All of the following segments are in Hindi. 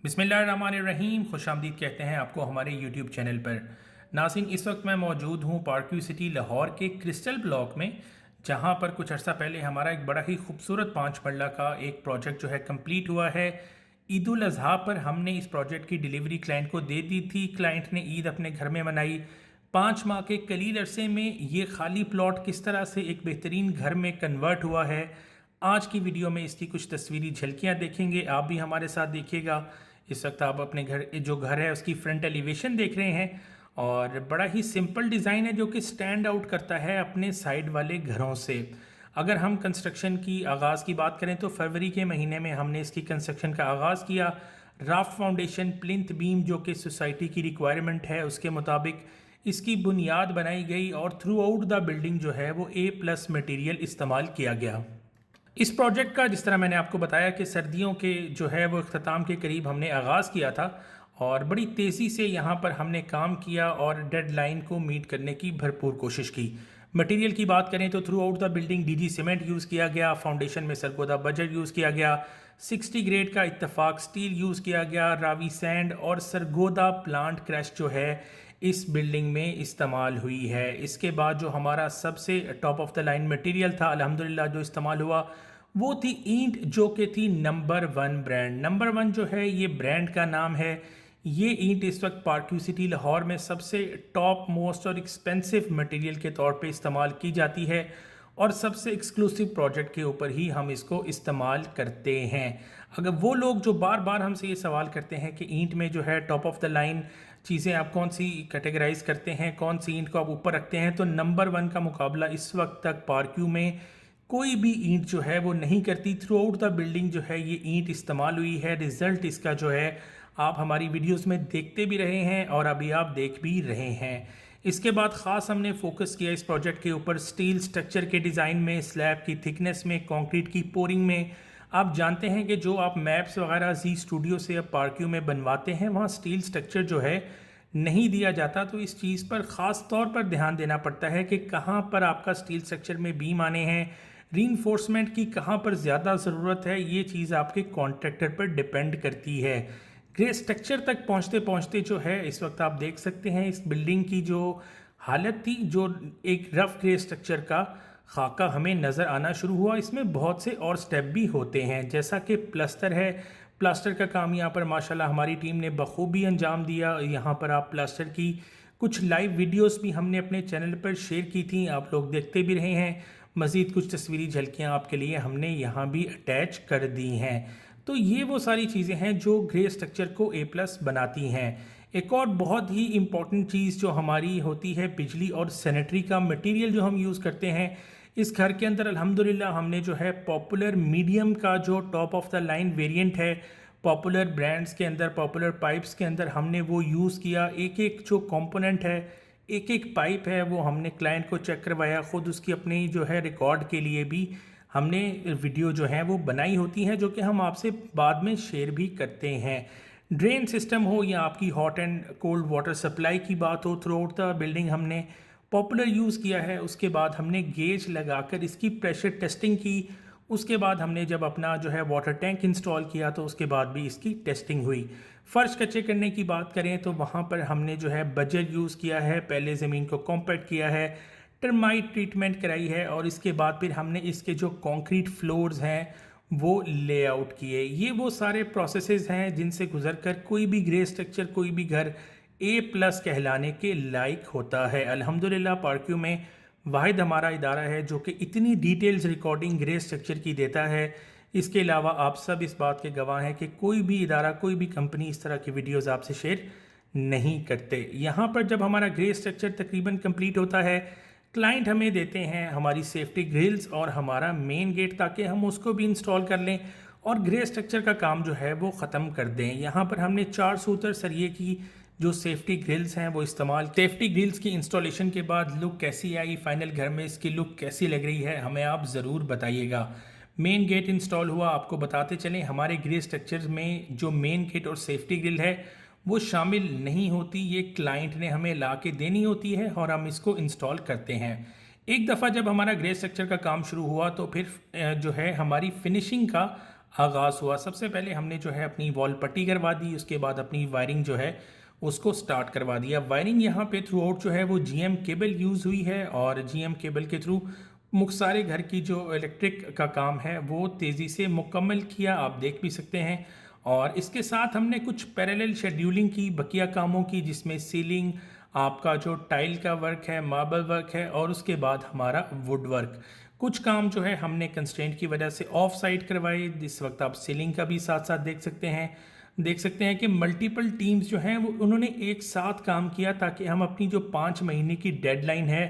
बिस्मिल्लाहिर्रहमानिर्रहीम, खुशामदीद कहते हैं आपको हमारे यूट्यूब चैनल पर। नाज़रीन, इस वक्त मैं मौजूद हूँ पार्क्यू सिटी लाहौर के क्रिस्टल ब्लॉक में, जहाँ पर कुछ अर्सा पहले हमारा एक बड़ा ही खूबसूरत 5 मरला का एक प्रोजेक्ट जो है कंप्लीट हुआ है। ईद उल अज़हा पर हमने इस प्रोजेक्ट की डिलीवरी क्लाइंट को दे दी थी। क्लाइंट ने ईद अपने घर में मनाई। 5 माह के कलील अरसे में ये खाली प्लॉट किस तरह से एक बेहतरीन घर में कन्वर्ट हुआ है, आज की वीडियो में इसकी कुछ तस्वीरी झलकियाँ देखेंगे। आप भी हमारे साथ देखिएगा। इस वक्त आप अपने घर है उसकी फ्रंट एलिवेशन देख रहे हैं, और बड़ा ही सिंपल डिज़ाइन है जो कि स्टैंड आउट करता है अपने साइड वाले घरों से। अगर हम कंस्ट्रक्शन की आगाज़ की बात करें तो फरवरी के महीने में हमने इसकी कंस्ट्रक्शन का आगाज़ किया। राफ्ट फाउंडेशन, प्लिंथ बीम जो कि सोसाइटी की रिक्वायरमेंट है उसके मुताबिक इसकी बुनियाद बनाई गई, और थ्रू आउट द बिल्डिंग जो है वो A+ मटेरियल इस्तेमाल किया गया। इस प्रोजेक्ट का, जिस तरह मैंने आपको बताया कि सर्दियों के जो है वो अख्ताम के करीब हमने आगाज़ किया था, और बड़ी तेज़ी से यहाँ पर हमने काम किया और डेडलाइन को मीट करने की भरपूर कोशिश की। मटेरियल की बात करें तो through out the building DG cement use किया गया, फाउंडेशन में सरगोदा बजट यूज़ किया गया, 60 ग्रेड का इत्तफाक स्टील यूज़ किया गया, रावी सैंड और सरगोदा प्लांट क्रैश जो है इस बिल्डिंग में इस्तेमाल हुई है। इसके बाद जो हमारा सबसे top of the line material था अल्हम्दुलिल्लाह जो इस्तेमाल हुआ, वो थी ईंट जो कि थी नंबर 1 ब्रांड। नंबर 1 जो है ये ब्रांड का नाम है। ये ईंट इस वक्त पार्क्यू सिटी लाहौर में सबसे टॉप मोस्ट और एक्सपेंसिव मटेरियल के तौर पे इस्तेमाल की जाती है, और सबसे एक्सक्लूसिव प्रोजेक्ट के ऊपर ही हम इसको इस्तेमाल करते हैं। अगर वो लोग जो बार बार हमसे ये सवाल करते हैं कि ईंट में जो है टॉप ऑफ द लाइन चीज़ें आप कौन सी कैटेगराइज करते हैं, कौन सी ईंट को आप ऊपर रखते हैं, तो नंबर 1 का मुकाबला इस वक्त तक पार्क्यू में कोई भी ईंट जो है वो नहीं करती। थ्रू आउट द बिल्डिंग जो है ये ईंट इस्तेमाल हुई है। रिज़ल्ट इसका जो है आप हमारी वीडियोस में देखते भी रहे हैं और अभी आप देख भी रहे हैं। इसके बाद ख़ास हमने फोकस किया इस प्रोजेक्ट के ऊपर स्टील स्ट्रक्चर के डिज़ाइन में, स्लैब की थिकनेस में, कंक्रीट की पोरिंग में। आप जानते हैं कि जो आप मैप्स वगैरह जी स्टूडियो से अब पार्क्यू में बनवाते हैं, वहाँ स्टील स्ट्रक्चर जो है नहीं दिया जाता, तो इस चीज़ पर ख़ास तौर पर ध्यान देना पड़ता है कि कहाँ पर आपका स्टील स्ट्रक्चर में बीम आने हैं, रीइंफोर्समेंट की कहाँ पर ज़्यादा ज़रूरत है। ये चीज़ आपके कॉन्ट्रैक्टर पर डिपेंड करती है। ग्रे स्ट्रक्चर तक पहुँचते पहुँचते जो है इस वक्त आप देख सकते हैं इस बिल्डिंग की जो हालत थी, जो एक रफ ग्रे स्ट्रक्चर का खाका हमें नज़र आना शुरू हुआ। इसमें बहुत से और स्टेप भी होते हैं, जैसा कि प्लास्टर है। प्लास्टर का काम यहाँ पर माशाल्लाह हमारी टीम ने बखूबी अंजाम दिया। यहाँ पर आप प्लास्टर की कुछ लाइव वीडियोस भी हमने अपने चैनल पर शेयर की थी, आप लोग देखते भी रहे हैं। मज़ीद कुछ तस्वीरी झलकियाँ आपके लिए हमने यहाँ भी अटैच कर दी हैं। तो ये वो सारी चीज़ें हैं जो ग्रे स्ट्रक्चर को A+ बनाती हैं। एक और बहुत ही इम्पॉर्टेंट चीज़ जो हमारी होती है बिजली और सैनिटरी का मटेरियल जो हम यूज़ करते हैं। इस घर के अंदर अल्हम्दुलिल्लाह हमने जो है पॉपुलर मीडियम का जो top of the line variant है, पॉपुलर ब्रांड्स के अंदर, पॉपुलर पाइप्स के अंदर हमने वो यूज़ किया। एक एक जो कंपोनेंट है, एक एक पाइप है, वो हमने क्लाइंट को चेक करवाया। ख़ुद उसकी अपनी जो है रिकॉर्ड के लिए भी हमने वीडियो जो है वो बनाई होती हैं, जो कि हम आपसे बाद में शेयर भी करते हैं। ड्रेन सिस्टम हो या आपकी hot and cold water supply की बात हो, थ्रू आउट द बिल्डिंग हमने पॉपुलर यूज़ किया है। उसके बाद हमने गेज लगाकर इसकी प्रेशर टेस्टिंग की। उसके बाद हमने जब अपना जो है वाटर टैंक इंस्टॉल किया तो उसके बाद भी इसकी टेस्टिंग हुई। फ़र्श कच्चे करने की बात करें तो वहाँ पर हमने जो है बजर यूज़ किया है, पहले ज़मीन को कॉम्पैक्ट किया है, टर्माइट ट्रीटमेंट कराई है, और इसके बाद फिर हमने इसके जो कंक्रीट फ्लोर्स हैं वो लेआउट किए। ये वो सारे प्रोसेसेस हैं जिनसे गुजर कर कोई भी ग्रे स्ट्रक्चर, कोई भी घर A+ कहलाने के लायक होता है। अल्हम्दुलिल्लाह पार्क्यू में वाहिद हमारा इदारा है जो कि इतनी डिटेल्स रिकॉर्डिंग ग्रे स्ट्रक्चर की देता है। इसके अलावा आप सब इस बात के गवाह हैं कि कोई भी इदारा, कोई भी कंपनी इस तरह की वीडियोस आपसे शेयर नहीं करते। यहाँ पर जब हमारा ग्रे स्ट्रक्चर तकरीबन कंप्लीट होता है, क्लाइंट हमें देते हैं हमारी सेफ्टी ग्रिल्स और हमारा मेन गेट, ताकि हम उसको भी इंस्टॉल कर लें और ग्रे स्ट्रक्चर का काम जो है वो ख़त्म कर दें। यहाँ पर हमने 4 सूतर सरिये की जो सेफ्टी ग्रिल्स हैं वो इस्तेमाल। सेफ्टी ग्रिल्स की इंस्टॉलेशन के बाद लुक कैसी आई, फाइनल घर में इसकी लुक कैसी लग रही है, हमें आप ज़रूर बताइएगा। मेन गेट इंस्टॉल हुआ। आपको बताते चलें हमारे ग्रे स्ट्रक्चर में जो मेन गेट और सेफ्टी ग्रिल है वो शामिल नहीं होती, ये क्लाइंट ने हमें ला के देनी होती है और हम इसको इंस्टॉल करते हैं। एक दफ़ा जब हमारा ग्रे स्ट्रक्चर का काम शुरू हुआ तो फिर जो है हमारी फिनिशिंग का आगाज़ हुआ। सबसे पहले हमने जो है अपनी वॉल पट्टी करवा दी, उसके बाद अपनी वायरिंग जो है उसको स्टार्ट करवा दिया। वायरिंग यहाँ पे थ्रू आउट जो है वो जीएम केबल यूज़ हुई है और जीएम केबल के थ्रू सारे घर की जो इलेक्ट्रिक का काम है वो तेज़ी से मुकम्मल किया, आप देख भी सकते हैं। और इसके साथ हमने कुछ पैरेलल शेड्यूलिंग की बकिया कामों की, जिसमें सीलिंग, आपका जो टाइल का वर्क है, मार्बल वर्क है और उसके बाद हमारा वुड वर्क। कुछ काम जो है हमने कंस्ट्रेंट की वजह से ऑफ साइड करवाए। इस वक्त आप सीलिंग का भी साथ साथ देख सकते हैं कि मल्टीपल टीम्स जो हैं वो उन्होंने एक साथ काम किया ताकि हम अपनी जो 5 महीने की डेडलाइन है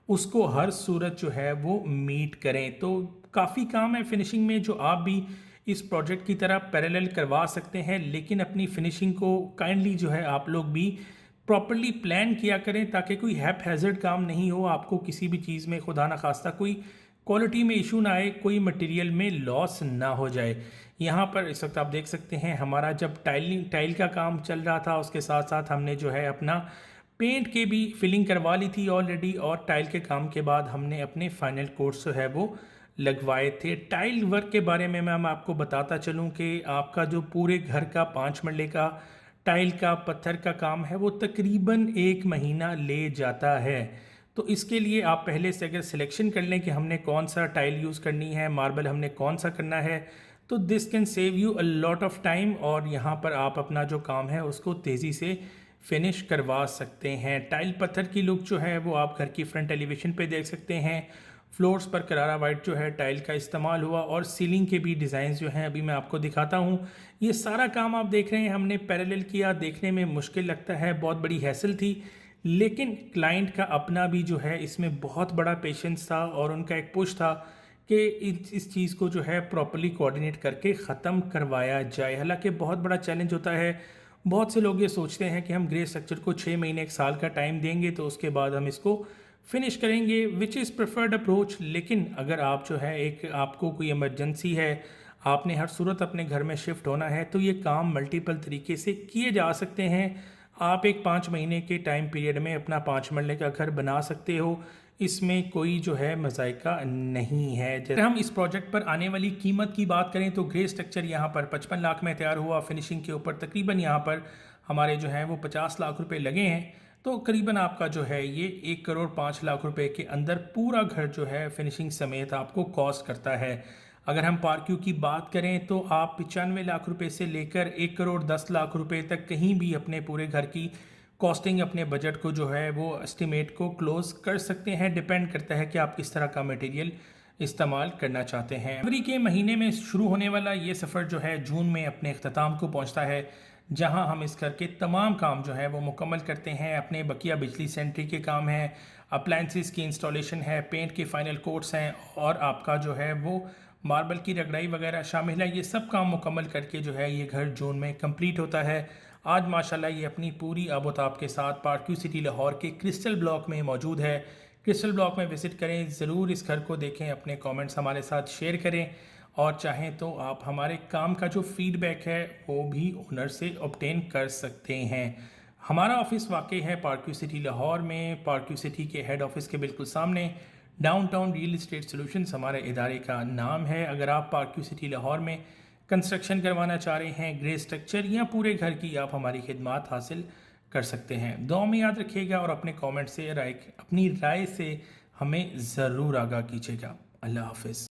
उसको हर सूरत जो है वो मीट करें। तो काफ़ी काम है फिनिशिंग में जो आप भी इस प्रोजेक्ट की तरह पैरेलल करवा सकते हैं, लेकिन अपनी फिनिशिंग को काइंडली जो है आप लोग भी प्रॉपरली प्लान किया करें ताकि कोई हैप हैज़र्ड काम नहीं हो, आपको किसी भी चीज़ में खुदा ना खास्ता कोई क्वालिटी में इशू ना आए, कोई मटेरियल में लॉस ना हो जाए। यहाँ पर इस वक्त आप देख सकते हैं हमारा जब टाइल का काम चल रहा था, उसके साथ साथ हमने जो है अपना पेंट के भी फिलिंग करवा ली थी ऑलरेडी, और टाइल के काम के बाद हमने अपने फाइनल कोर्स जो है वो लगवाए थे। टाइल वर्क के बारे में मैं आपको बताता चलूँ कि आपका जो पूरे घर का 5 मरले का टाइल का पत्थर का काम है वो तकरीबन 1 महीना ले जाता है। तो इसके लिए आप पहले से अगर सिलेक्शन कर लें कि हमने कौन सा टाइल यूज़ करनी है, मार्बल हमने कौन सा करना है, तो this can save you a lot of time और यहाँ पर आप अपना जो काम है उसको तेज़ी से फिनिश करवा सकते हैं। टाइल पत्थर की लुक जो है वो आप घर की फ्रंट एलिवेशन पे देख सकते हैं। फ्लोर्स पर करारा वाइट जो है टाइल का इस्तेमाल हुआ और सीलिंग के भी डिज़ाइन जो हैं अभी मैं आपको दिखाता हूँ। ये सारा काम आप देख रहे हैं हमने पैरेलल किया। देखने में मुश्किल लगता है, बहुत बड़ी हैसल थी, लेकिन क्लाइंट का अपना भी जो है इसमें बहुत बड़ा पेशेंस था और उनका एक पुश था कि इस चीज़ को जो है प्रॉपर्ली कोऑर्डिनेट करके ख़त्म करवाया जाए। हालांकि बहुत बड़ा चैलेंज होता है। बहुत से लोग ये सोचते हैं कि हम ग्रे स्ट्रक्चर को 6 महीने 1 साल का टाइम देंगे तो उसके बाद हम इसको फिनिश करेंगे, विच इज़ प्रेफर्ड अप्रोच। लेकिन अगर आप जो है आपको कोई इमरजेंसी है, आपने हर सूरत अपने घर में शिफ्ट होना है, तो ये काम मल्टीपल तरीके से किए जा सकते हैं। आप एक 5 महीने के टाइम पीरियड में अपना 5 मरले का घर बना सकते हो, इसमें कोई जो है मज़ायका नहीं है। अगर हम इस प्रोजेक्ट पर आने वाली कीमत की बात करें तो ग्रे स्ट्रक्चर यहाँ पर 55 लाख में तैयार हुआ। फिनिशिंग के ऊपर तकरीबन यहाँ पर हमारे जो हैं वो 50 लाख रुपए लगे हैं। तो करीबन आपका जो है ये 1 करोड़ 5 लाख रुपए के अंदर पूरा घर जो है फिनिशिंग समेत आपको कॉस्ट करता है। अगर हम पार्क्यू की बात करें तो आप 95 लाख रुपए से लेकर 1 करोड़ 10 लाख रुपए तक कहीं भी अपने पूरे घर की कॉस्टिंग, अपने बजट को जो है वो एस्टिमेट को क्लोज कर सकते हैं। डिपेंड करता है कि आप किस तरह का मटेरियल इस्तेमाल करना चाहते हैं। फरवरी के महीने में शुरू होने वाला ये सफ़र जो है जून में अपने अख्ताम को पहुंचता है, जहां हम इस घर के तमाम काम जो है वो मुकम्मल करते हैं। अपने बकिया बिजली सेंट्री के काम हैं, अप्लाइंसिस की इंस्टॉलेशन है, पेंट के फाइनल कोट्स हैं और आपका जो है वो मार्बल की रगड़ाई वगैरह शामिल है। ये सब काम मुकम्मल करके जो है ये घर जून में कंप्लीट होता है। आज माशाल्लाह ये अपनी पूरी आबोताब के साथ पार्क्यू सिटी लाहौर के क्रिस्टल ब्लॉक में मौजूद है। क्रिस्टल ब्लॉक में विज़िट करें, ज़रूर इस घर को देखें, अपने कमेंट्स हमारे साथ शेयर करें और चाहें तो आप हमारे काम का जो फीडबैक है वो भी ओनर से ऑब्टेन कर सकते हैं। हमारा ऑफिस वाकई है पार्क्यू सिटी लाहौर में, पार्क्यू सिटी के हेड ऑफिस के बिल्कुल सामने। डाउनटाउन रियल इस्टेट सॉल्यूशंस हमारे इदारे का नाम है। अगर आप पार्क्यू सिटी लाहौर में कंस्ट्रक्शन करवाना चाह रहे हैं, ग्रे स्ट्रक्चर या पूरे घर की, आप हमारी खिदमात हासिल कर सकते हैं। दुआ में याद रखिएगा और अपने कमेंट से अपनी राय से हमें ज़रूर आगाह कीजिएगा। अल्लाह हाफिज़।